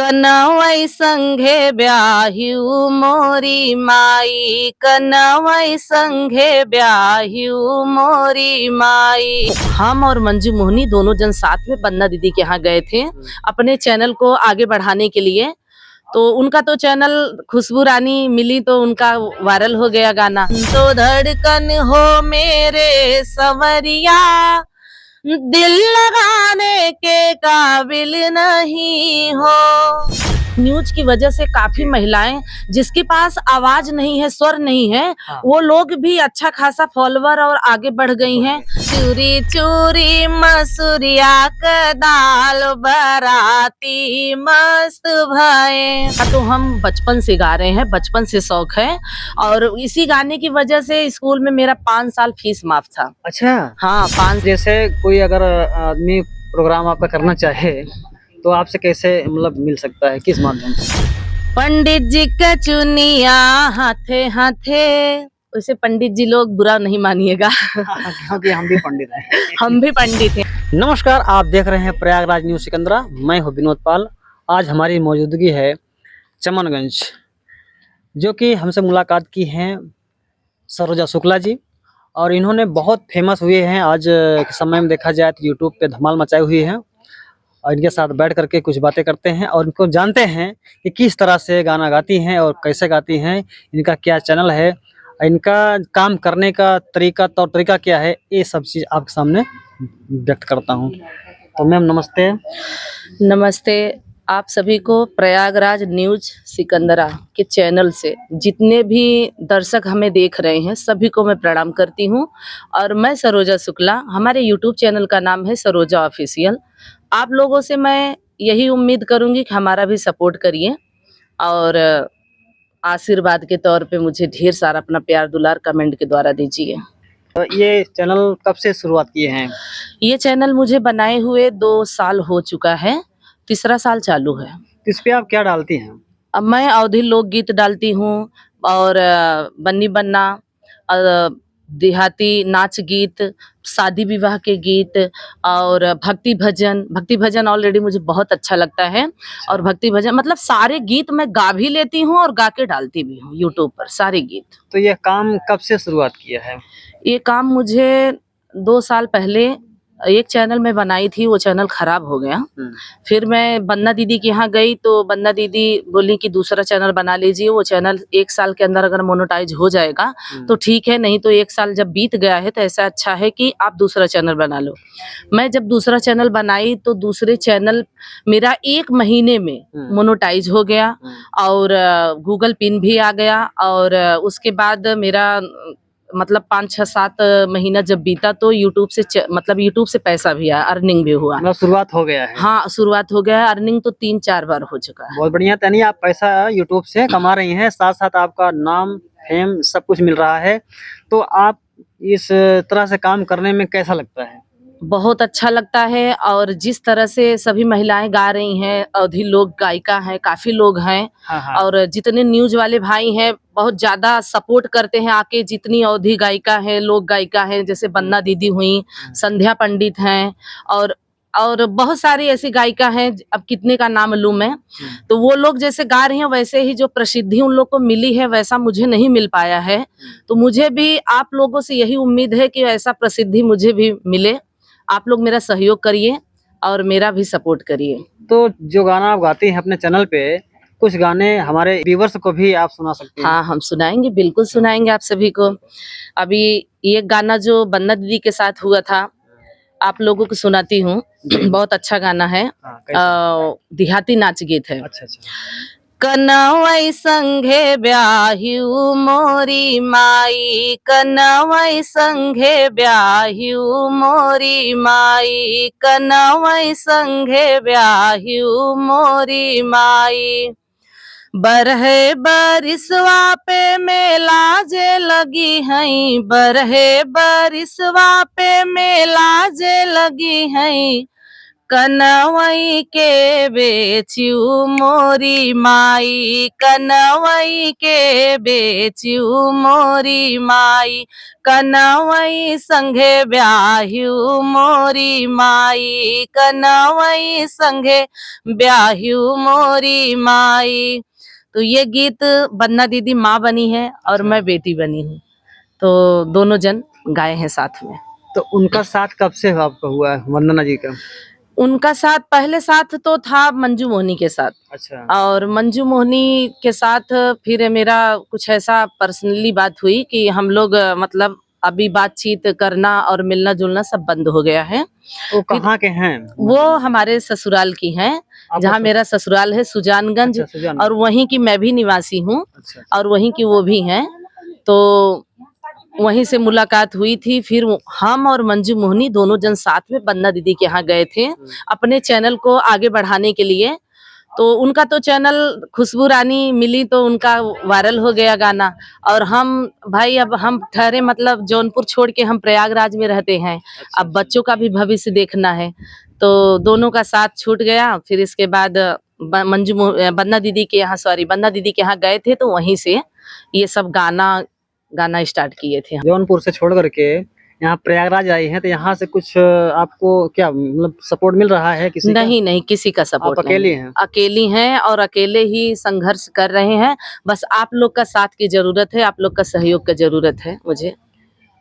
कनवई संघे ब्याह्यू मोरी माई, कनवई संघे ब्याह्यू मोरी माई। हम और मंजू मोहनी दोनों जन साथ में बन्ना दीदी के यहाँ गए थे अपने चैनल को आगे बढ़ाने के लिए। तो उनका तो चैनल खुशबू रानी मिली तो उनका वायरल हो गया गाना। तो धड़कन हो मेरे सवरिया, दिल लगाने के काबिल नहीं हो। न्यूज की वजह से काफी महिलाएं जिसके पास आवाज नहीं है, स्वर नहीं है, वो लोग भी अच्छा खासा फॉलोवर और आगे बढ़ गई हैं। चूरी चूरी मसूरिया का दाल बराती मस्त भये। तो हम बचपन से गा रहे हैं, बचपन से शौक है और इसी गाने की वजह से स्कूल में मेरा 5 साल फीस माफ था। अच्छा। हाँ 5। जैसे कोई अगर आदमी प्रोग्राम आपका करना चाहे तो आपसे कैसे मतलब मिल सकता है, किस माध्यम से? पंडित जी का चुनिया हाथे हाथे। वैसे पंडित जी लोग बुरा नहीं मानिएगा क्योंकि हम भी पंडित हैं। हम भी पंडित हैं। नमस्कार, आप देख रहे हैं प्रयागराज न्यूज सिकंदरा। मैं हूं विनोद पाल। आज हमारी मौजूदगी है चमनगंज, जो कि हमसे मुलाकात की हैं सरोजा शुक्ला जी, और इन्होंने बहुत फेमस हुए हैं। आज के समय में देखा जाए तो यूट्यूब पे धमाल मचाई हुई है, और इनके साथ बैठ करके कुछ बातें करते हैं और इनको जानते हैं कि किस तरह से गाना गाती हैं और कैसे गाती हैं, इनका क्या चैनल है, इनका काम करने का तरीका, तौर तरीका क्या है, ये सब चीज़ आपके सामने व्यक्त करता हूँ। तो मैम नमस्ते। नमस्ते। आप सभी को प्रयागराज न्यूज सिकंदरा के चैनल से जितने भी दर्शक हमें देख रहे हैं सभी को मैं प्रणाम करती हूँ। और मैं सरोजा शुक्ला, हमारे यूट्यूब चैनल का नाम है सरोजा ऑफिशियल। आप लोगों से मैं यही उम्मीद करूंगी कि हमारा भी सपोर्ट करिए और आशीर्वाद के तौर पे मुझे ढेर सारा अपना प्यार दुलार कमेंट के द्वारा दीजिए। तो ये चैनल कब से शुरुआत किए हैं? ये चैनल मुझे बनाए हुए 2 साल हो चुका है, तीसरा साल चालू है। इस पे आप क्या डालती हैं? अब मैं अवधी लोकगीत डालती हूँ और बन्नी बन्ना, देहाती नाच गीत, शादी विवाह के गीत और भक्ति भजन ऑलरेडी मुझे बहुत अच्छा लगता है। और भक्ति भजन मतलब सारे गीत मैं गा भी लेती हूँ और गा के डालती भी हूँ यूट्यूब पर सारे गीत। तो यह काम कब से शुरुआत किया है? ये काम मुझे 2 साल पहले एक चैनल में बनाई थी, वो चैनल खराब हो गया। फिर मैं बन्ना दीदी के यहाँ गई तो बन्ना दीदी बोली कि दूसरा चैनल बना लीजिए, वो चैनल 1 साल के अंदर अगर मोनेटाइज हो जाएगा तो ठीक है, नहीं तो 1 साल जब बीत गया है तो ऐसा अच्छा है कि आप दूसरा चैनल बना लो। मैं जब दूसरा चैनल बनाई तो दूसरे चैनल मेरा 1 महीने में मोनेटाइज हो गया और गूगल पिन भी आ गया। और उसके बाद मेरा मतलब 5, 6, 7 महीना जब बीता तो यूट्यूब से मतलब यूट्यूब से पैसा भी आया, अर्निंग भी हुआ। मतलब शुरुआत हो गया है? हाँ शुरुआत हो गया है, अर्निंग तो 3-4 बार हो चुका है। बहुत बढ़िया। यानी आप पैसा यूट्यूब से कमा रही हैं, साथ साथ आपका नाम फेम सब कुछ मिल रहा है। तो आप इस तरह से काम करने में कैसा लगता है? बहुत अच्छा लगता है। और जिस तरह से सभी महिलाएं गा रही हैं, अवधी लोग गायिका हैं, काफी लोग हैं। हाँ। और जितने न्यूज वाले भाई हैं बहुत ज्यादा सपोर्ट करते हैं आके। जितनी अवधी गायिका है, लोक गायिका है, जैसे बन्ना दीदी हुई, संध्या पंडित हैं और बहुत सारी ऐसी गायिका हैं, अब कितने का नाम लूं मैं। तो वो लोग जैसे गा रही हैं वैसे ही जो प्रसिद्धि उन लोग को मिली है वैसा मुझे नहीं मिल पाया है। तो मुझे भी आप लोगों से यही उम्मीद है कि ऐसा प्रसिद्धि मुझे भी मिले। आप लोग मेरा सहयोग करिए और मेरा भी सपोर्ट करिए। तो जो गाना आप गाती हैं अपने चैनल पे, कुछ गाने हमारे व्यूवर्स को भी आप सुना सकते हैं? हाँ हम सुनाएंगे, बिल्कुल सुनाएंगे आप सभी को। अभी ये गाना जो बन्ना दीदी के साथ हुआ था आप लोगों को सुनाती हूँ। बहुत अच्छा गाना है। देहाती नाच गीत है। अच्छा। कनवई संघे ब्याह्यू मोरी माई, कनवई संघे ब्याह्यू मोरी माई, कनवई संघे ब्याह्यू मोरी माई। बरहे बरिसवा पे मेला जे लगी हई, बरहे बरिसवा पे मेला जे लगी हई। कनवई के बेचियू मोरी माई, कनवई के बेचियू मोरी माई, कनवई संगे ब्याह्यू मोरी माई, कनवई संगे ब्याह्यू मोरी माई। तो ये गीत बन्ना दीदी माँ बनी है और मैं बेटी बनी हूँ, तो दोनों जन गाए हैं साथ में। तो उनका साथ कब से आपका हुआ है, वंदना जी का? उनका साथ पहले साथ तो था मंजू मोहनी के साथ, अच्छा। और मंजू मोहनी के साथ फिर मेरा कुछ ऐसा पर्सनली बात हुई कि हम लोग मतलब अभी बातचीत करना और मिलना जुलना सब बंद हो गया है। वो कहाँ के हैं? वो हमारे ससुराल की हैं, आपका जहाँ ससुर- मेरा ससुराल है सुजानगंज, अच्छा, सुजान। और वहीं की मैं भी निवासी हूँ, अच्छा, और वहीं की वो भी हैं। तो वहीं से मुलाकात हुई थी। फिर हम और मंजू मोहनी दोनों जन साथ में बन्ना दीदी के यहाँ गए थे अपने चैनल को आगे बढ़ाने के लिए। तो उनका तो चैनल खुशबू रानी मिली तो उनका वायरल हो गया गाना, और हम भाई अब हम ठहरे मतलब जौनपुर छोड़ के हम प्रयागराज में रहते हैं, अब बच्चों का भी भविष्य देखना है, तो दोनों का साथ छूट गया। फिर इसके बाद बन्ना दीदी के यहाँ, सॉरी, बन्ना दीदी के यहाँ गए थे, तो वहीं से ये सब गाना स्टार्ट किए थे। जौनपुर से छोड़ करके यहाँ प्रयागराज आई हैं, तो यहाँ से कुछ आपको क्या मतलब सपोर्ट मिल रहा है किसी का? नहीं नहीं, किसी का सपोर्ट आप अकेली हैं? अकेली हैं और अकेले ही संघर्ष कर रहे हैं। बस आप लोग का साथ की जरूरत है, आप लोग का सहयोग का जरूरत है मुझे।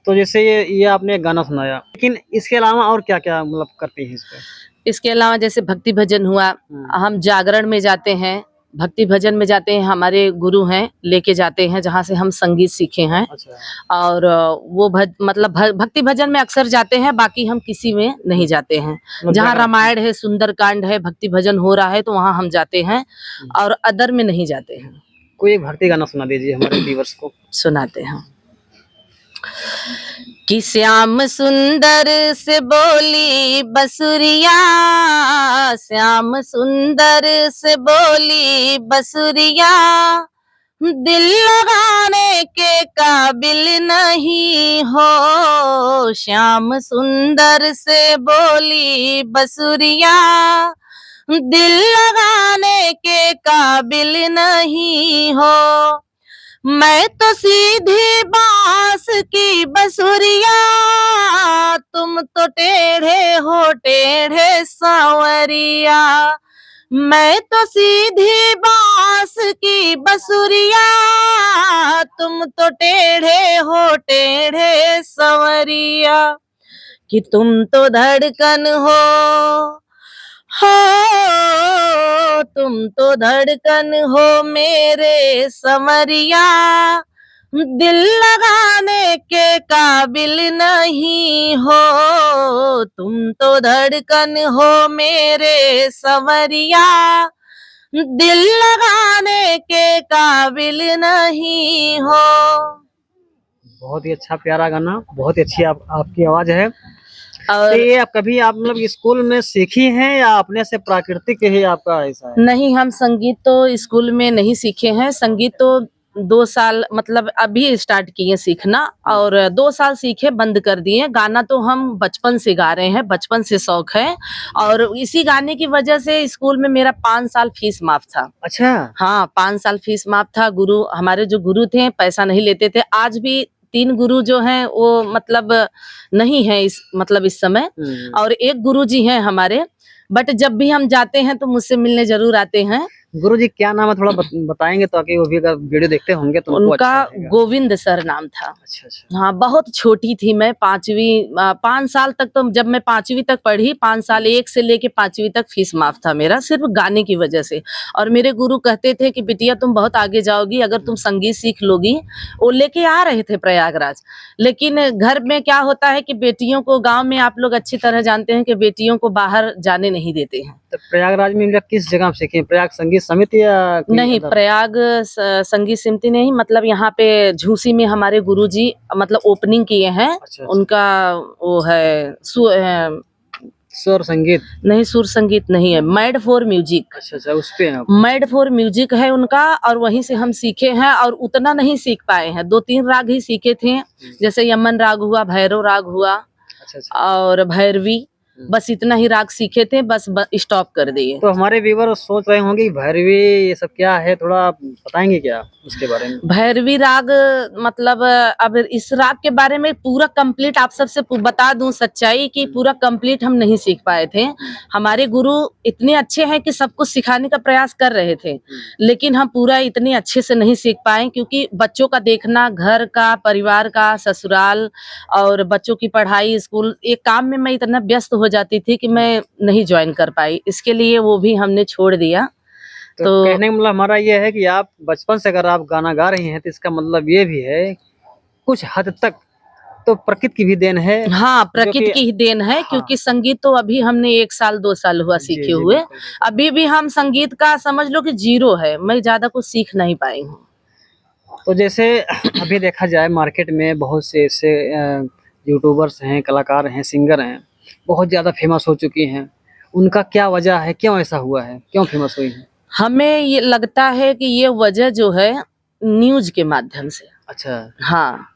तो जैसे ये आपने एक गाना सुनाया, लेकिन इसके अलावा और क्या क्या मतलब करती हैं इस पे? इसके अलावा जैसे भक्ति भजन हुआ, हम जागरण में जाते हैं, भक्ति भजन में जाते हैं, हमारे गुरु हैं लेके जाते हैं जहाँ से हम संगीत सीखे हैं। अच्छा। और वो मतलब भक्ति भजन में अक्सर जाते हैं, बाकी हम किसी में नहीं जाते हैं। मतलब जहाँ जागरण- रामायण है, सुंदरकांड है, भक्ति भजन हो रहा है, तो वहाँ हम जाते हैं, और अदर में नहीं जाते हैं। कोई एक भक्ति गाना सुना दीजिए हमारे व्यूअर्स को। सुनाते हैं कि श्याम सुंदर से बोली बसुरिया, श्याम सुंदर से बोली बसुरिया, दिल लगाने के काबिल नहीं हो। श्याम सुंदर से बोली बसुरिया, दिल लगाने के काबिल नहीं हो। मैं तो सीधी बांस की बसुरिया, तुम तो टेढ़े हो टेढ़े सांवरिया। मैं तो सीधी बांस की बसुरिया, तुम तो टेढ़े हो टेढ़े सांवरिया। कि तुम तो धड़कन हो तुम तो धड़कन हो मेरे समरिया, दिल लगाने के काबिल नहीं हो। तुम तो धड़कन हो मेरे समरिया, दिल लगाने के काबिल नहीं हो। बहुत ही अच्छा प्यारा गाना, बहुत ही अच्छी आपकी आवाज है। और तो ये आप कभी आप मतलब स्कूल में सीखी हैं या अपने से प्राकृतिक ही आपका ऐसा है? नहीं, हम संगीत तो स्कूल में नहीं सीखे हैं। संगीत तो 2 साल मतलब अभी स्टार्ट किए सीखना, और 2 साल सीखे बंद कर दिए। गाना तो हम बचपन से गा रहे हैं, बचपन से शौक है, और इसी गाने की वजह से स्कूल में मेरा 5 साल फीस माफ था। अच्छा। हाँ, 5 साल फीस माफ था। हमारे जो गुरु थे पैसा नहीं लेते थे। आज भी 3 गुरु जो हैं वो मतलब नहीं है इस समय, और एक गुरु जी हैं हमारे, बट जब भी हम जाते हैं तो मुझसे मिलने जरूर आते हैं। गुरुजी क्या नाम है, थोड़ा बताएंगे ताकि वो भी अगर वीडियो देखते होंगे तो उनको उनका अच्छा लगेगा। गोविंद सर नाम था। अच्छा अच्छा। हाँ, बहुत छोटी थी मैं, 5 साल तक, तो जब मैं 5वीं तक पढ़ी, 5 साल 1 से लेके 5वीं तक फीस माफ था मेरा, सिर्फ गाने की वजह से। और मेरे गुरु कहते थे कि बिटिया तुम बहुत आगे जाओगी अगर तुम संगीत सीख लोगी। वो लेके आ रहे थे प्रयागराज, लेकिन घर में क्या होता है कि बेटियों को, गाँव में आप लोग अच्छी तरह जानते हैं कि बेटियों को बाहर जाने नहीं देते हैं। तो प्रयागराज में मतलब किस जगह सीखे, प्रयाग संगीत समिति या कोई नहीं, अदर? प्रयाग संगीत समिति नहीं, मतलब यहाँ पे झूसी में हमारे गुरुजी मतलब ओपनिंग किए हैं। अच्छा। उनका वो है स्वर संगीत? नहीं, सुर संगीत नहीं है, मैड फॉर म्यूजिक। अच्छा अच्छा, उस पे आप? मैड फॉर म्यूजिक है उनका, और वहीं से हम सीखे हैं, और उतना नहीं सीख पाए हैं। 2-3 राग ही सीखे थे, जैसे यमन राग हुआ, भैरव राग हुआ, अच्छा अच्छा। और भैरवी, बस इतना ही राग सीखे थे, बस स्टॉप कर दिए। तो हमारे व्यूवर सोच रहे होंगे कि भैरवी ये सब क्या है, थोड़ा आप बताएंगे क्या उसके बारे में? भैरवी राग मतलब अब इस राग के बारे में पूरा कंप्लीट आप सबसे बता दूं सच्चाई कि पूरा कंप्लीट हम नहीं सीख पाए थे। हमारे गुरु इतने अच्छे हैं कि सब कुछ सिखाने का प्रयास कर रहे थे, लेकिन हम पूरा इतने अच्छे से नहीं सीख पाए, क्योंकि बच्चों का देखना, घर का, परिवार का, ससुराल और बच्चों की पढ़ाई, स्कूल, ये काम में मैं इतना व्यस्त हो जाती थी कि मैं नहीं ज्वाइन कर पाई। इसके लिए वो भी हमने छोड़ दिया। तो कहने का मतलब हमारा ये है कि आप बचपन से अगर आप गाना गा रही हैं तो इसका मतलब ये भी है कुछ हद तक तो प्रकृति की भी देन है। हाँ, जो प्रकृति कि की ही देन है। हाँ। क्योंकि संगीत तो अभी हमने 1 साल 2 साल हुआ जी, सीखे जी, हुए। बिल्कुल, बिल्कुल। अभी भी हम संगीत का समझ लो कि जीरो है, मैं ज्यादा कुछ सीख नहीं पाई हूँ। तो जैसे अभी देखा जाए मार्केट में बहुत से ऐसे यूट्यूबर्स हैं, कलाकार हैं, सिंगर हैं, बहुत ज़्यादा फेमस हो चुकी हैं। उनका क्या वजह है, क्यों ऐसा हुआ है, क्यों फेमस हुई हैं? हमें ये लगता है कि ये वजह जो है न्यूज के माध्यम से। अच्छा। हाँ,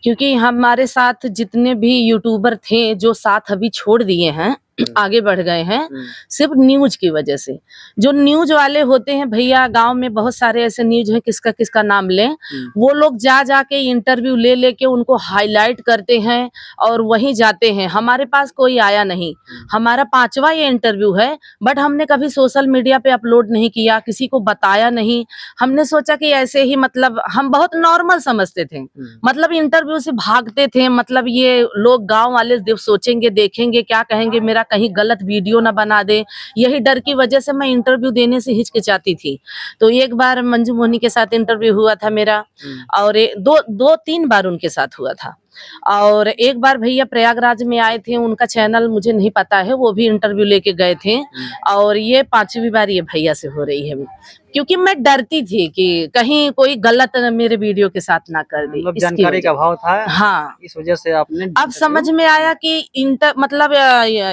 क्योंकि हमारे साथ जितने भी यूट्यूबर थे जो साथ अभी छोड़ दिए हैं, आगे बढ़ गए हैं, सिर्फ न्यूज की वजह से। जो न्यूज वाले होते हैं भैया, गांव में बहुत सारे ऐसे न्यूज हैं, किसका किसका नाम लें, वो लोग जा जाके इंटरव्यू ले लेके उनको हाईलाइट करते हैं और वहीं जाते हैं। हमारे पास कोई आया नहीं, हमारा 5वां ये इंटरव्यू है, बट हमने कभी सोशल मीडिया पे अपलोड नहीं किया, किसी को बताया नहीं। हमने सोचा कि ऐसे ही, मतलब हम बहुत नॉर्मल समझते थे, मतलब इंटरव्यू से भागते थे, मतलब ये लोग गांव वाले सोचेंगे, देखेंगे, क्या कहेंगे, मेरा कहीं गलत वीडियो ना बना दे। यही डर की वजह से मैं इंटरव्यू देने से हिचकिचाती थी। तो एक बार मंजू मोहनी के साथ इंटरव्यू हुआ था मेरा, और दो तीन बार उनके साथ हुआ था। और एक बार भैया प्रयागराज में आए थे, उनका चैनल मुझे नहीं पता है, वो भी इंटरव्यू लेके गए थे। और ये 5वीं बार ये भैया से हो रही है, क्योंकि मैं डरती थी कि कहीं कोई गलत मेरे वीडियो के साथ ना कर दे। मतलब इसकी जानकारी का वजह, अभाव था, हाँ, इस वजह से आपने अब समझ में आया कि मतलब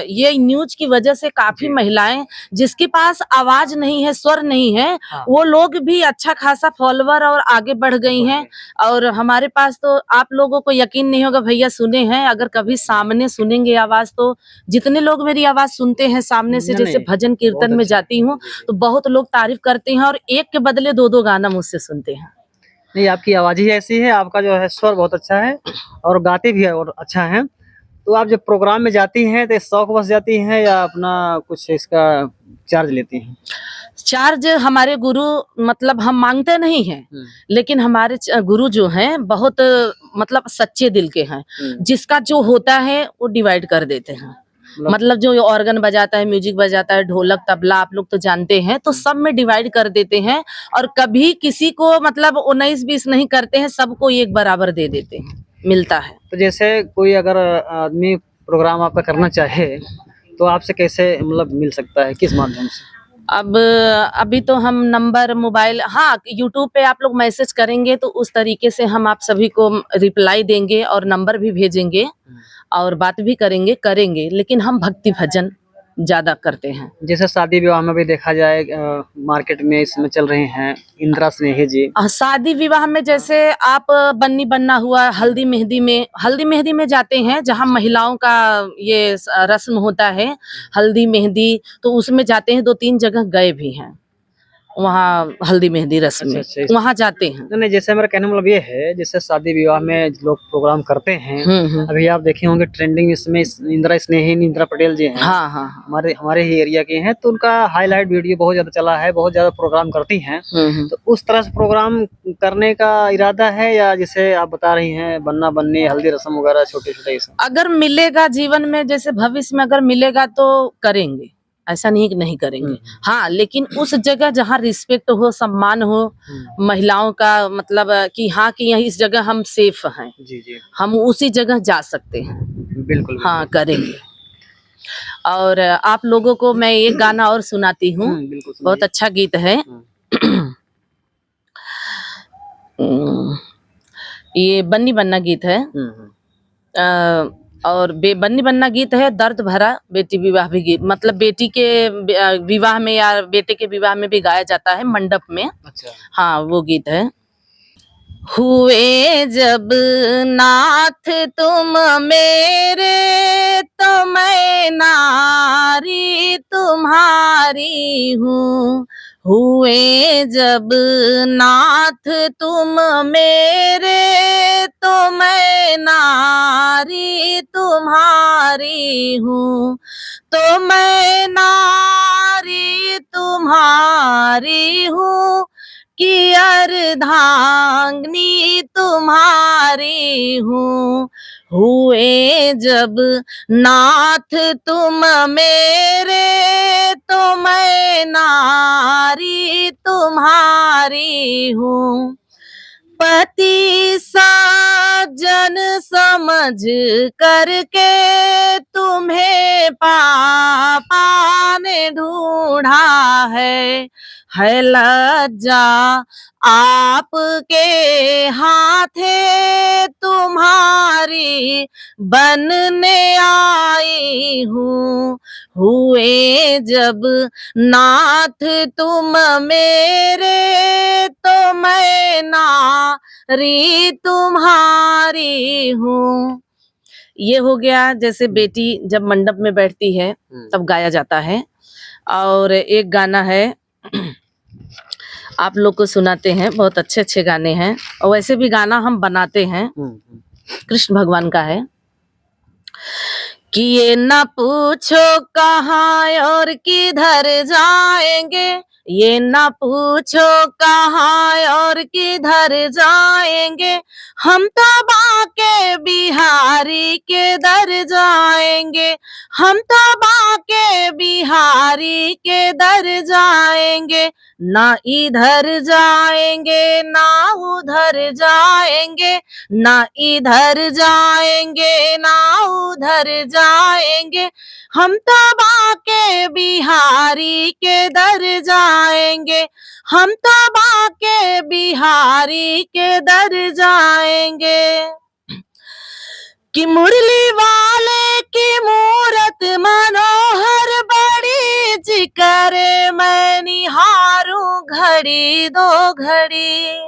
ये न्यूज की वजह से काफी जी। महिलाएं जिसके पास आवाज नहीं है, स्वर नहीं है, हाँ। वो लोग भी अच्छा खासा फॉलोवर और आगे बढ़ गई हैं। और हमारे पास तो आप लोगों को यकीन नहीं होगा भैया, सुने हैं, अगर कभी सामने सुनेंगे आवाज, तो जितने लोग मेरी आवाज सुनते हैं सामने से, नहीं, जैसे नहीं, भजन बहुत कीर्तन में अच्छा। जाती हूँ, जी, जी। तो बहुत लोग तारीफ करते हैं और एक के बदले 2-2 गाना मुझसे सुनते हैं। नहीं, आपकी आवाज़ ही ऐसी है, आपका जो है स्वर बहुत अच्छा है और गाते भी है और अच्छा है। तो आप जब प्रोग्राम में जाती हैं तो शौक-वश जाती हैं या अपना कुछ इसका चार्ज लेती हैं? चार्ज हमारे गुरु, मतलब हम मांगते नहीं हैं, लेकिन हमारे गुरु जो हैं बहुत मतलब सच्चे दिल के हैं। जिसका जो होता है वो डिवाइड कर देते हैं। मतलब जो ऑर्गन बजाता है, म्यूजिक बजाता है, ढोलक, तबला, आप लोग तो जानते हैं, तो सब में डिवाइड कर देते हैं। और कभी किसी को मतलब 19-20 नहीं करते हैं, सबको एक बराबर दे देते हैं, मिलता है। तो जैसे कोई अगर आदमी प्रोग्राम आपका करना चाहे, तो आपसे कैसे मतलब मिल सकता है, किस माध्यम से? अब अभी तो हम नंबर, मोबाइल, हाँ, यूट्यूब पे आप लोग मैसेज करेंगे तो उस तरीके से हम आप सभी को रिप्लाई देंगे और नंबर भी भेजेंगे और बात भी करेंगे, लेकिन हम भक्ति भजन ज्यादा करते हैं। जैसे शादी विवाह में भी देखा जाए मार्केट में इसमें चल रहे हैं इंदिरा स्नेही जी। शादी विवाह में जैसे आप बन्नी बनना हुआ, हल्दी मेहंदी में जाते हैं, जहाँ महिलाओं का ये रस्म होता है, हल्दी मेहंदी, तो उसमें जाते हैं। 2-3 जगह गए भी हैं, वहाँ हल्दी मेहंदी रस्म अच्छा, में, अच्छा। वहाँ जाते हैं। नहीं, नहीं, जैसे मेरा कहने का मतलब ये है, जैसे शादी विवाह में लोग प्रोग्राम करते हैं, अभी आप देखे होंगे ट्रेंडिंग इसमें इंदिरा स्नेही, इंदिरा पटेल जी हैं। हाँ, हाँ, हमारे ही एरिया के हैं, तो उनका हाईलाइट वीडियो बहुत ज्यादा चला है, बहुत ज्यादा प्रोग्राम करती हैं। तो उस तरह से प्रोग्राम करने का इरादा है या जैसे आप बता रही हैं बन्ना बन्नी, हल्दी रस्म वगैरह छोटे-छोटे ये सब? अगर मिलेगा जीवन में, जैसे भविष्य में अगर मिलेगा तो करेंगे, ऐसा नहीं कि नहीं करेंगे। हाँ, लेकिन उस जगह जहाँ रिस्पेक्ट हो, सम्मान हो, महिलाओं का, मतलब कि हाँ, कि यही इस जगह हम सेफ हैं, जी, जी। हम उसी जगह जा सकते हैं। बिल्कुल, हाँ, करेंगे। और आप लोगों को मैं एक गाना और सुनाती हूँ, बिल्कुल बहुत सुनाइए। अच्छा गीत है। ये बन्नी बन्ना गीत है। और बन्नी बन्ना गीत है, दर्द भरा बेटी विवाह भी गीत, मतलब बेटी के विवाह में या बेटे के विवाह में भी गाया जाता है मंडप में। अच्छा। हाँ, वो गीत है। हुए जब नाथ तुम मेरे, तो मैं नारी तुम्हारी हूँ। हुए जब नाथ तुम मेरे, तो मैं नारी तुम्हारी हूँ। तो मैं नारी तुम्हारी हूँ, कि अर्धांगिनी तुम्हारी हूँ। हुए जब नाथ तुम मेरे, तो मैं नारी तुम्हारी हूँ। पति सज्जन समझ करके तुम्हें पापा ने ढूंढा है लज्जा आपके हाथे तुम्हारी बनने आई हूँ। हुए जब नाथ तुम मेरे, तो मैं नारी तुम्हारी हूँ। ये हो गया जैसे बेटी जब मंडप में बैठती है तब गाया जाता है। और एक गाना है आप लोग को सुनाते हैं, बहुत अच्छे अच्छे गाने हैं और वैसे भी गाना हम बनाते हैं, कृष्ण भगवान का है कि ये न पूछो कहाँ और किधर जाएंगे, ये न पूछो कहाँ और किधर जाएंगे, हम तो बाके बिहारी के दर जाएंगे, हम तो बाके बिहारी के दर जाएंगे। ना इधर जाएंगे ना उधर जाएंगे, ना इधर जाएंगे ना उधर जाएंगे, हम तो बाके बिहारी के दर जाएंगे, हम तो बाके बिहारी के दर जाएंगे। कि मुरली वाले की मूरत मनोहर बड़ी, जिक्र मैं निहारूं घड़ी दो घड़ी।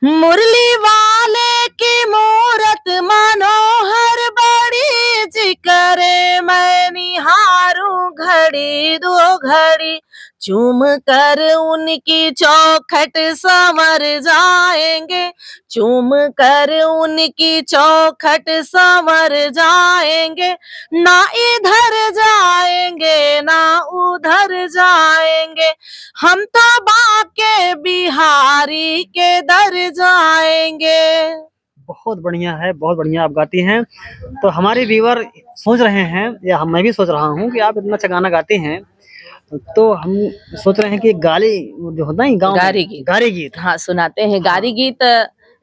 मुरली वाले की मूरत मनोहर बड़ी, जिक्र मैं निहारूं घड़ी दो घड़ी। चूम कर उनकी चौखट संवर जाएंगे, चूम कर उनकी चौखट संवर जाएंगे, ना इधर जाएंगे ना उधर जाएंगे, हम तो बाके बिहारी के दर जाएंगे। बहुत बढ़िया है, बहुत बढ़िया आप गाती हैं। तो हमारे व्यूअर सोच रहे हैं या मैं भी सोच रहा हूँ कि आप इतना अच्छा गाना गाती हैं, तो हम सोच रहे हैं कि गाली जो होता है गाँव गारी में गीत, गारी गीत, हाँ सुनाते हैं गारी गीत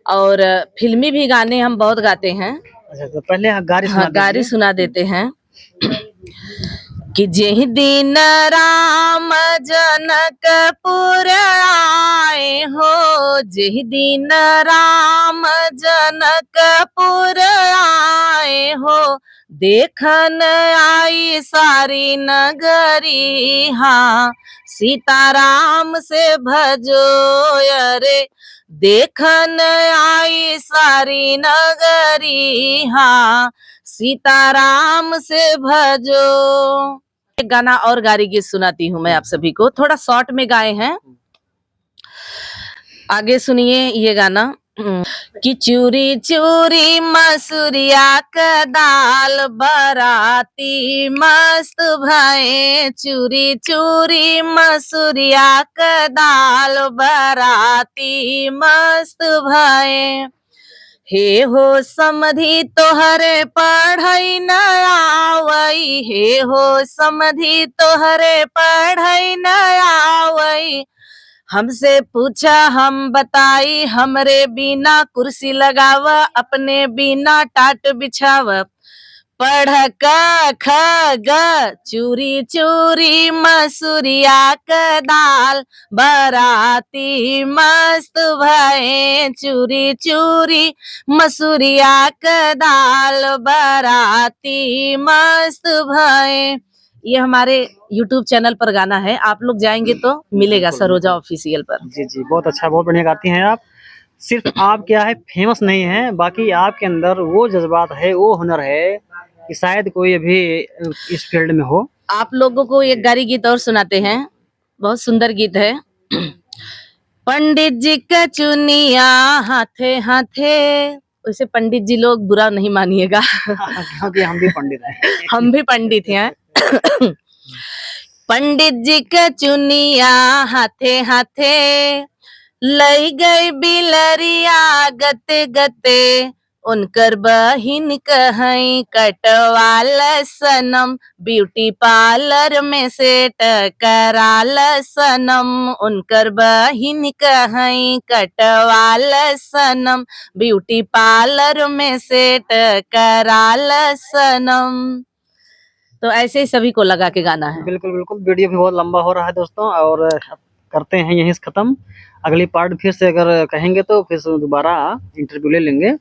और फिल्मी भी गाने हम बहुत गाते हैं। अच्छा तो पहले आप गारी हाँ सुना गारी दीजिए। सुना देते हैं कि जेहि दिन राम जनकपुर आए हो, जेहि दिन राम जनकपुर आए हो, देखन आई सारी नगरी, हाँ सीताराम से भजो अरे, देखन आई सारी नगरी, हाँ सीताराम से भजो। एक गाना और गारी गीत सुनाती हूँ मैं आप सभी को, थोड़ा शॉर्ट में गाए हैं, आगे सुनिए ये गाना। कि चूरी चूरी मसूरिया का दाल, बराती मस्त भये, चूरी चूरी मसूरिया का दाल, बराती मस्त भये। हे हो समधी तोहरे पढ़ई न आवई, हे हो समधी तोहरे पढ़ई न आवई, हमसे पूछा हम बताई, हमरे बिना कुर्सी लगावा, अपने बिना टाट बिछावा, पढ़ क ख ग, चूरी चूरी मसूरिया का दाल, बराती मस्त भये, चूरी चूरी मसूरिया का दाल, बराती मस्त भये। ये हमारे YouTube चैनल पर गाना है, आप लोग जाएंगे तो मिलेगा बिल्कुल, सरोजा बिल्कुल। ऑफिशियल पर। जी जी बहुत अच्छा, बहुत बढ़िया गाती हैं आप। सिर्फ आप क्या है फेमस नहीं है, बाकी आपके अंदर वो जज्बात है, वो हुनर है कि शायद कोई अभी इस फील्ड में हो। आप लोगों को एक गारी गीत और सुनाते हैं, बहुत सुंदर गीत है। पंडित जी का चुनिया हाथे हाथे, वैसे पंडित जी लोग बुरा नहीं मानिएगा, क्योंकि हम भी पंडित हैं। हम भी पंडित हैं। पंडित जी का चुनिया हाथे हाथे, लई गई बिलरिया गते गते, उनकर बहिन कहीं कटवाल सनम, ब्यूटी पार्लर में से टकराल सनम, उनकर बहिन कहीं कटवाल सनम, ब्यूटी पार्लर में से टकराल सनम। तो ऐसे ही सभी को लगा के गाना है। बिल्कुल बिल्कुल, वीडियो भी बहुत लंबा हो रहा है दोस्तों, और अब करते हैं यहीं से खत्म। अगली पार्ट फिर से अगर कहेंगे तो फिर से दोबारा इंटरव्यू ले लेंगे।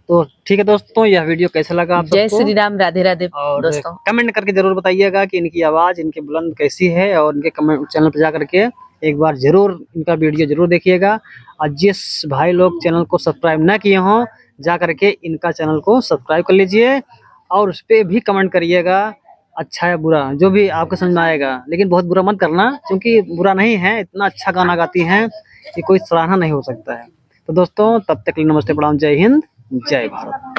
तो ठीक है दोस्तों, यह वीडियो कैसा लगा आप जय सबको, श्री राम, राधे राधे और दोस्तों। कमेंट करके जरूर बताइएगा कि इनकी आवाज़, इनकी बुलंद कैसी है, और इनके कमेंट चैनल पर जा करके एक बार जरूर इनका वीडियो जरूर देखिएगा। और जिस भाई लोग चैनल को सब्सक्राइब ना किए हों, जा करके इनका चैनल को सब्सक्राइब कर लीजिए, और उस पर भी कमेंट करिएगा, अच्छा या बुरा जो भी आपको समझ में आएगा, लेकिन बहुत बुरा मत करना, क्योंकि बुरा नहीं है, इतना अच्छा गाना गाती हैं कि कोई सराहना नहीं हो सकता है। तो दोस्तों तब तक के लिए नमस्ते, प्रणाम, जय हिंद, जय भारत।